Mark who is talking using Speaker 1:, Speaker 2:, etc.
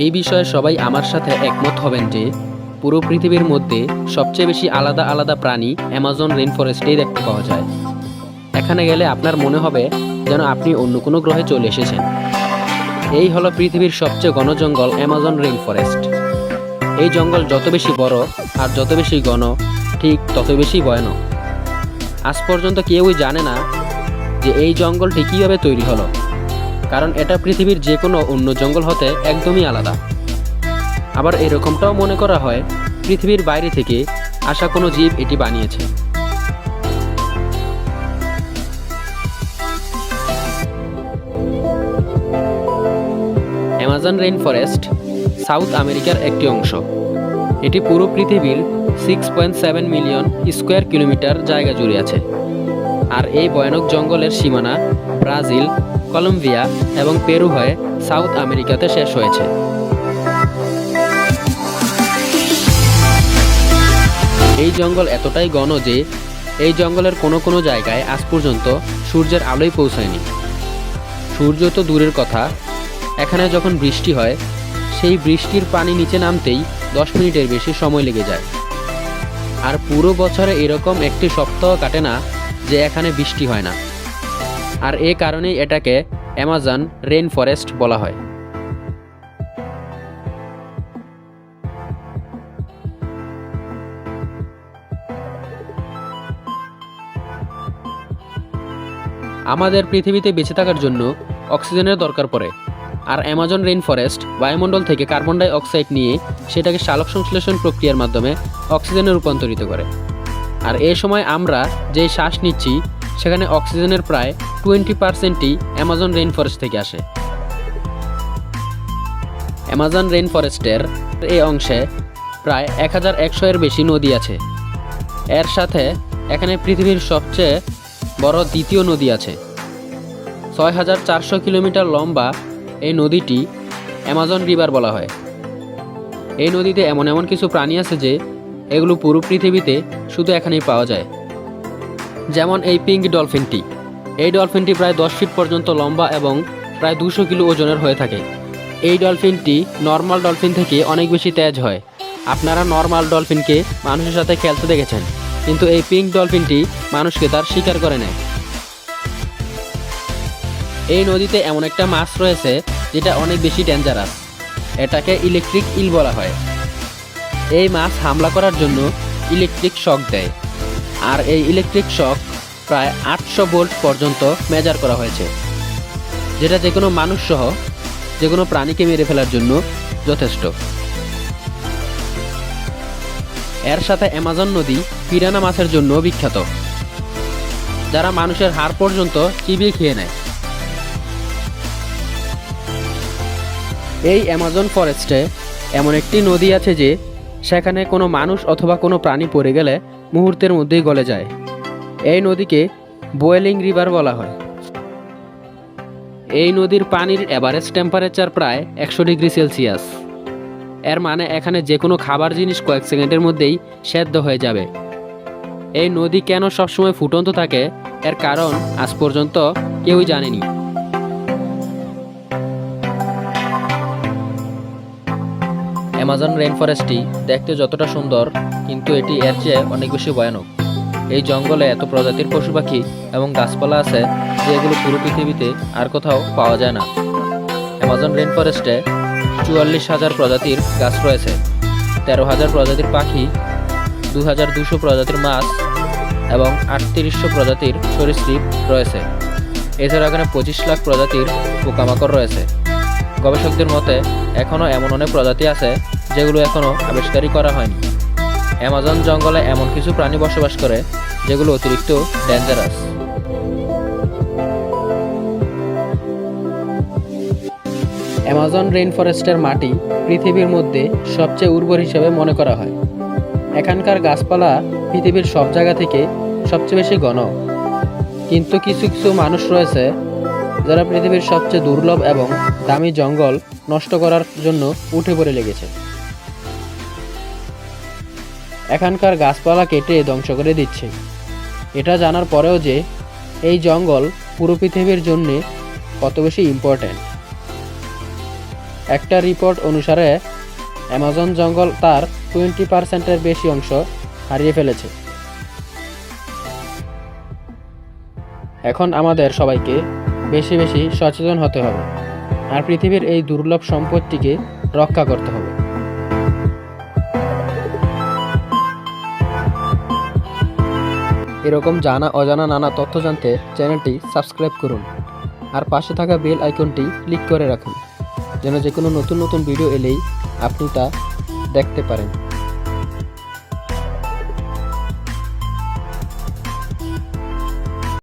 Speaker 1: এই বিষয়ে সবাই আমার সাথে একমত হবেন যে পুরো পৃথিবীর মধ্যে সবচেয়ে বেশি আলাদা আলাদা প্রাণী অ্যামাজন রেইনফরেস্টেই দেখতে পাওয়া যায়। এখানে গেলে আপনার মনে হবে যেন আপনি অন্য কোনো গ্রহে চলে এসেছেন। এই হলো পৃথিবীর সবচেয়ে ঘন জঙ্গল অ্যামাজন রেইনফরেস্ট। এই জঙ্গল যত বেশি বড় আর যত বেশি ঘন, ঠিক তত বেশি ভয়ানক। আজ পর্যন্ত কেউই জানে না যে এই জঙ্গলটি কীভাবে তৈরি হলো, কারণ এটা পৃথিবীর যে কোনো অন্য জঙ্গল হতে একদমই আলাদা। আবার এরকমটাও মনে করা হয় পৃথিবীর বাইরে থেকে আসা কোনো জীব এটি বানিয়েছে। অ্যামাজন রেইনফরেস্ট সাউথ আমেরিকার একটি অংশ। এটি পুরো পৃথিবীর 6.7 মিলিয়ন স্কোয়ার কিলোমিটার জায়গা জুড়ে আছে। আর এই ভয়ানক জঙ্গলের সীমানা ব্রাজিল, কলম্বিয়া এবং পেরু হয়ে সাউথ আমেরিকাতে শেষ হয়েছে। এই জঙ্গল এতটাই ঘন যে এই জঙ্গলের কোনো কোনো জায়গায় আজ পর্যন্ত সূর্যের আলোই পৌঁছায়নি। সূর্য তো দূরের কথা, এখানে যখন বৃষ্টি হয় সেই বৃষ্টির পানি নিচে নামতেই 10 মিনিটের বেশি সময় লেগে যায়। আর পুরো বছরে এরকম একটি সপ্তাহ কাটে না যে এখানে বৃষ্টি হয় না। আর এ কারণেই এটাকে অ্যামাজন রেইনফরেস্ট বলা হয়। আমাদের পৃথিবীতে বেঁচে থাকার জন্য অক্সিজেনের দরকার পড়ে, আর অ্যামাজন রেইনফরেস্ট বায়ুমণ্ডল থেকে কার্বন ডাই অক্সাইড নিয়ে সেটাকে সালোক সংশ্লেষণ প্রক্রিয়ার মাধ্যমে অক্সিজেনে রূপান্তরিত করে। আর এই সময় আমরা যে শ্বাস নিচ্ছি সেখানে অক্সিজেনের প্রায় 20%ই অ্যামাজন রেইনফরেস্ট থেকে আসে। অ্যামাজন রেইনফরেস্টের এই অংশে প্রায় 1100 এর বেশি নদী আছে। এর সাথে এখানে পৃথিবীর সবচেয়ে বড় দ্বিতীয় নদী আছে। 6400 কিলোমিটার লম্বা এই নদীটি অ্যামাজন রিভার বলা হয়। এই নদীতে এমন এমন কিছু প্রাণী আছে যে এগুলো পুরো পৃথিবীতে শুধু এখানেই পাওয়া যায়। যেমন এই পিঙ্ক ডলফিনটি। এই ডলফিনটি প্রায় 10 ফিট পর্যন্ত লম্বা এবং প্রায় 200 কিলো ওজনের হয়ে থাকে। এই ডলফিনটি নর্মাল ডলফিন থেকে অনেক বেশি তেজ হয়। আপনারা নর্মাল ডলফিনকে মানুষের সাথে খেলতে দেখেছেন, কিন্তু এই পিঙ্ক ডলফিনটি মানুষকে তার শিকার করে নেয়। এই নদীতে এমন একটা মাছ রয়েছে যেটা অনেক বেশি ডেঞ্জারাস। এটাকে ইলেকট্রিক ইল বলা হয়। এই মাছ হামলা করার জন্য ইলেকট্রিক শক দেয়, আর এই ইলেকট্রিক শক প্রায় 800 ভোল্ট পর্যন্ত মেজার করা হয়েছে, যেটা যে কোনো মানুষ সহ যে কোনো প্রাণীকে মেরে ফেলার জন্য যথেষ্ট। এর সাথে অ্যামাজন নদী পিরানা মাছের জন্য বিখ্যাত, যারা মানুষের হাড় পর্যন্ত চিবিয়ে খেয়ে নেয়। এই অ্যামাজন ফরেস্টে এমন একটি নদী আছে যে সেখানে কোনো মানুষ অথবা কোনো প্রাণী পড়ে গেলে মুহূর্তের মধ্যেই গলে যায়। এই নদীকে বয়েলিং রিভার বলা হয়। এই নদীর পানির এভারেজ টেম্পারেচার প্রায় 100 ডিগ্রি সেলসিয়াস। এর মানে এখানে যে কোনো খাবার জিনিস কয়েক সেকেন্ডের মধ্যেই সেদ্ধ হয়ে যাবে। এই নদী কেন সবসময় ফুটন্ত থাকে এর কারণ আজ পর্যন্ত কেউই জানেনি। অ্যামাজন রেইনফরেস্টটি দেখতে যতটা সুন্দর, কিন্তু এটি এর চেয়ে অনেক বেশি ভয়ানক। এই জঙ্গলে এত প্রজাতির পশু পাখি এবং গাছপালা আছে যে এগুলো পুরো পৃথিবীতে আর কোথাও পাওয়া যায় না। অ্যামাজন রেইনফরেস্টে 44,000 প্রজাতির গাছ রয়েছে, 13,000 প্রজাতির পাখি, 2,200 প্রজাতির মাছ এবং 3800 প্রজাতির সরীসৃপ রয়েছে। এছাড়া এখানে 25 লাখ প্রজাতির পোকামাকড় রয়েছে। গবেষকদের মতে এখনও এমন অনেক প্রজাতি আছে যেগুলো এখনও আবিষ্কারই করা হয়নি। অ্যামাজন জঙ্গলে এমন কিছু প্রাণী বসবাস করে যেগুলো অতিরিক্ত ডেঞ্জারাস। অ্যামাজন রেইনফরেস্টের মাটি পৃথিবীর মধ্যে সবচেয়ে উর্বর হিসেবে মনে করা হয়। এখানকার গাছপালা পৃথিবীর সব জায়গা থেকে সবচেয়ে বেশি ঘন, কিন্তু কিছু কিছু মানুষ রয়েছে যারা পৃথিবীর সবচেয়ে দুর্লভ এবং দামি জঙ্গল নষ্ট করার জন্য উঠে পড়ে লেগেছে। এখানকার গাছপালা কেটে ধ্বংস করে দিচ্ছে। এটা জানার পরেও যে এই জঙ্গল পুরো পৃথিবীর জন্য কত বেশি ইম্পর্ট্যান্ট। একটা রিপোর্ট অনুসারে অ্যামাজন জঙ্গল তার 20%-এর বেশি অংশ হারিয়ে ফেলেছে। এখন আমাদের সবাইকে বেশি বেশি সচেতন হতে হবে আর পৃথিবীর এই দুর্লভ সম্পদটিকে রক্ষা করতে হবে। এরকম জানা অজানা নানা তথ্য জানতে চ্যানেলটি সাবস্ক্রাইব করুন আর পাশে থাকা বেল আইকনটি ক্লিক করে রাখুন, যেন যে কোনো নতুন নতুন ভিডিও এলেই আপনি তা দেখতে পারেন।